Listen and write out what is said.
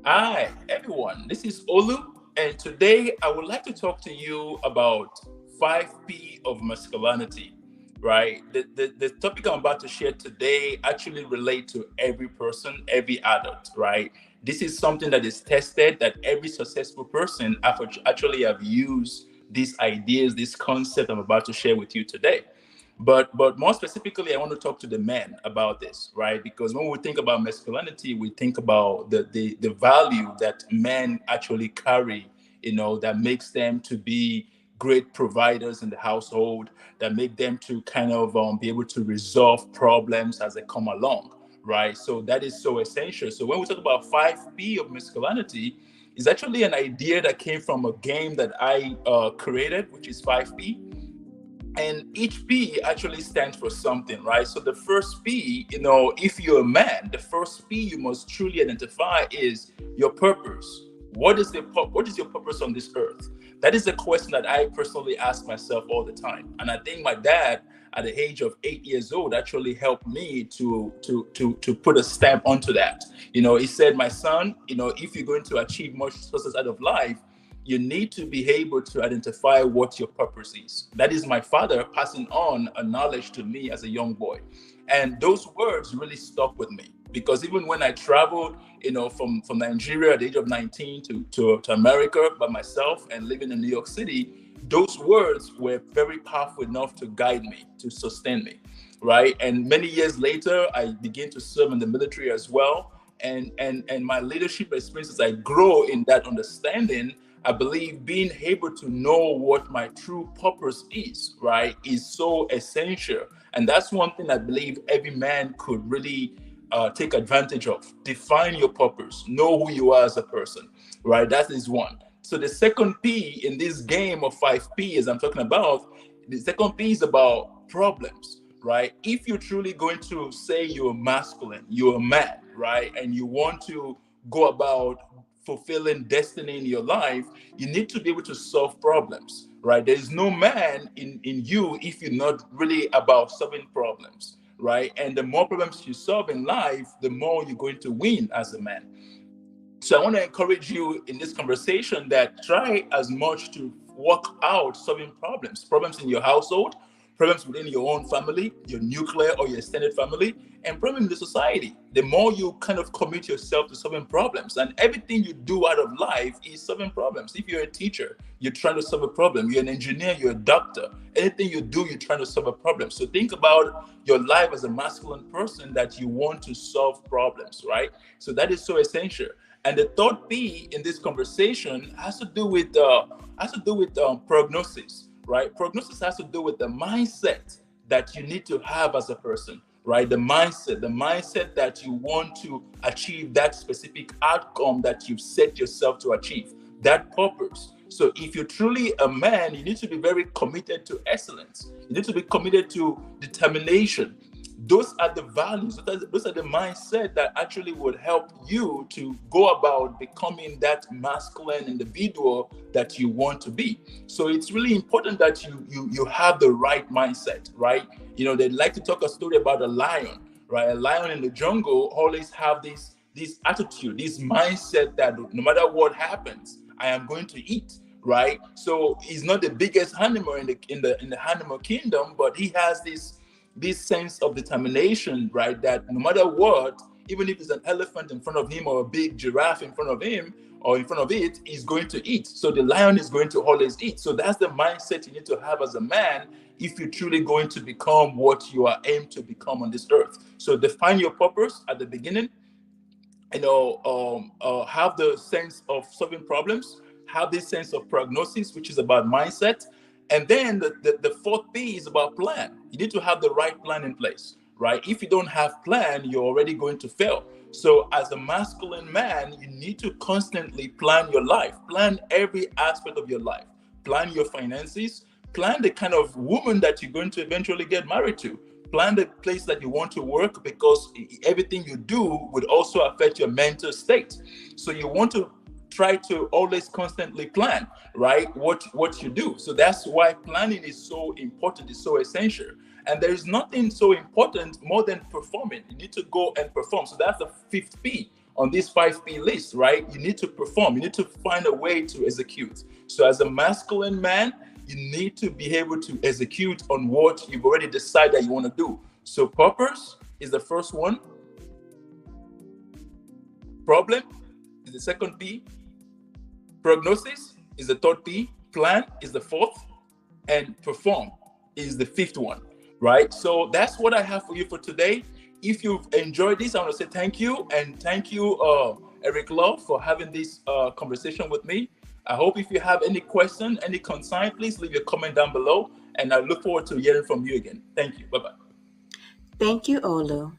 Hi, everyone. This is Olu, and today I would like to talk to you about 5P of masculinity, right? The topic I'm about to share today actually relate to every person, every adult, right? This is something that is tested that every successful person actually have used these ideas, this concept I'm about to share with you today. But more specifically, I want to talk to the men about this, right? Because when we think about masculinity, we think about the value that men actually carry, that makes them to be great providers in the household, that make them to kind of be able to resolve problems as they come along, right? So that is so essential. So when we talk about 5P of masculinity, it's actually an idea that came from a game that I created, which is 5P, and each P actually stands for something, right? So the first P, if you're a man, the first P you must truly identify is your purpose. What is your purpose on this earth? That is a question that I personally ask myself all the time. And I think my dad at the age of 8 years old actually helped me to put a stamp onto that. He said, my son, if you're going to achieve much success out of life, you need to be able to identify what your purpose is. That is my father passing on a knowledge to me as a young boy. And those words really stuck with me because even when I traveled, from Nigeria at the age of 19 to America by myself and living in New York City, those words were very powerful enough to guide me, to sustain me, right? And many years later, I began to serve in the military as well. And my leadership experiences, I grow in that understanding. I believe being able to know what my true purpose is, right, is so essential. And that's one thing I believe every man could really take advantage of. Define your purpose, know who you are as a person, right? That is one. So the second P in this game of 5P, as I'm talking about, the second P is about problems, right? If you're truly going to say you're masculine, you're a man, right, and you want to go about fulfilling destiny in your life, you need to be able to solve problems, right? There is no man in you if you're not really about solving problems, right? And the more problems you solve in life, the more you're going to win as a man. So I want to encourage you in this conversation that try as much to work out solving problems in your household, problems within your own family, your nuclear or your extended family, and problems in the society. The more you kind of commit yourself to solving problems, and everything you do out of life is solving problems. If you're a teacher, you're trying to solve a problem. You're an engineer, you're a doctor. Anything you do, you're trying to solve a problem. So think about your life as a masculine person that you want to solve problems, right? So that is so essential. And the third P in this conversation has to do with prognosis, right? Prognosis has to do with the mindset that you need to have as a person, right? The mindset that you want to achieve that specific outcome that you've set yourself to achieve, that purpose. So if you're truly a man, you need to be very committed to excellence. You need to be committed to determination. Those are the values, those are the mindset that actually would help you to go about becoming that masculine individual that you want to be. So it's really important that you have the right mindset, right? They like to talk a story about a lion, right? A lion in the jungle always have this attitude, this mindset that no matter what happens, I am going to eat, right? So he's not the biggest animal in the animal kingdom, but he has this sense of determination, right? That no matter what, even if there's an elephant in front of him or a big giraffe in front of him or in front of it, he's going to eat. So the lion is going to always eat. So that's the mindset you need to have as a man if you're truly going to become what you are aimed to become on this earth. So define your purpose at the beginning, have the sense of solving problems, have this sense of prognosis, which is about mindset. And then the fourth P is about plan. You need to have the right plan in place, right? If you don't have plan, you're already going to fail. So as a masculine man, you need to constantly plan your life, plan every aspect of your life, plan your finances, plan the kind of woman that you're going to eventually get married to, plan the place that you want to work because everything you do would also affect your mental state. So you want to try to always constantly plan, right? What you do. So that's why planning is so important, is so essential. And there is nothing so important more than performing. You need to go and perform. So that's the fifth P on this 5P list, right? You need to perform. You need to find a way to execute. So as a masculine man, you need to be able to execute on what you've already decided you want to do. So purpose is the first one. Problem is the second P. Prognosis is the third P. Plan is the fourth. And perform is the fifth one, right? So that's what I have for you for today. If you've enjoyed this, I want to say thank you. And thank you, Eric Love, for having this conversation with me. I hope if you have any question, any concern, please leave your comment down below. And I look forward to hearing from you again. Thank you. Bye-bye. Thank you, Olu.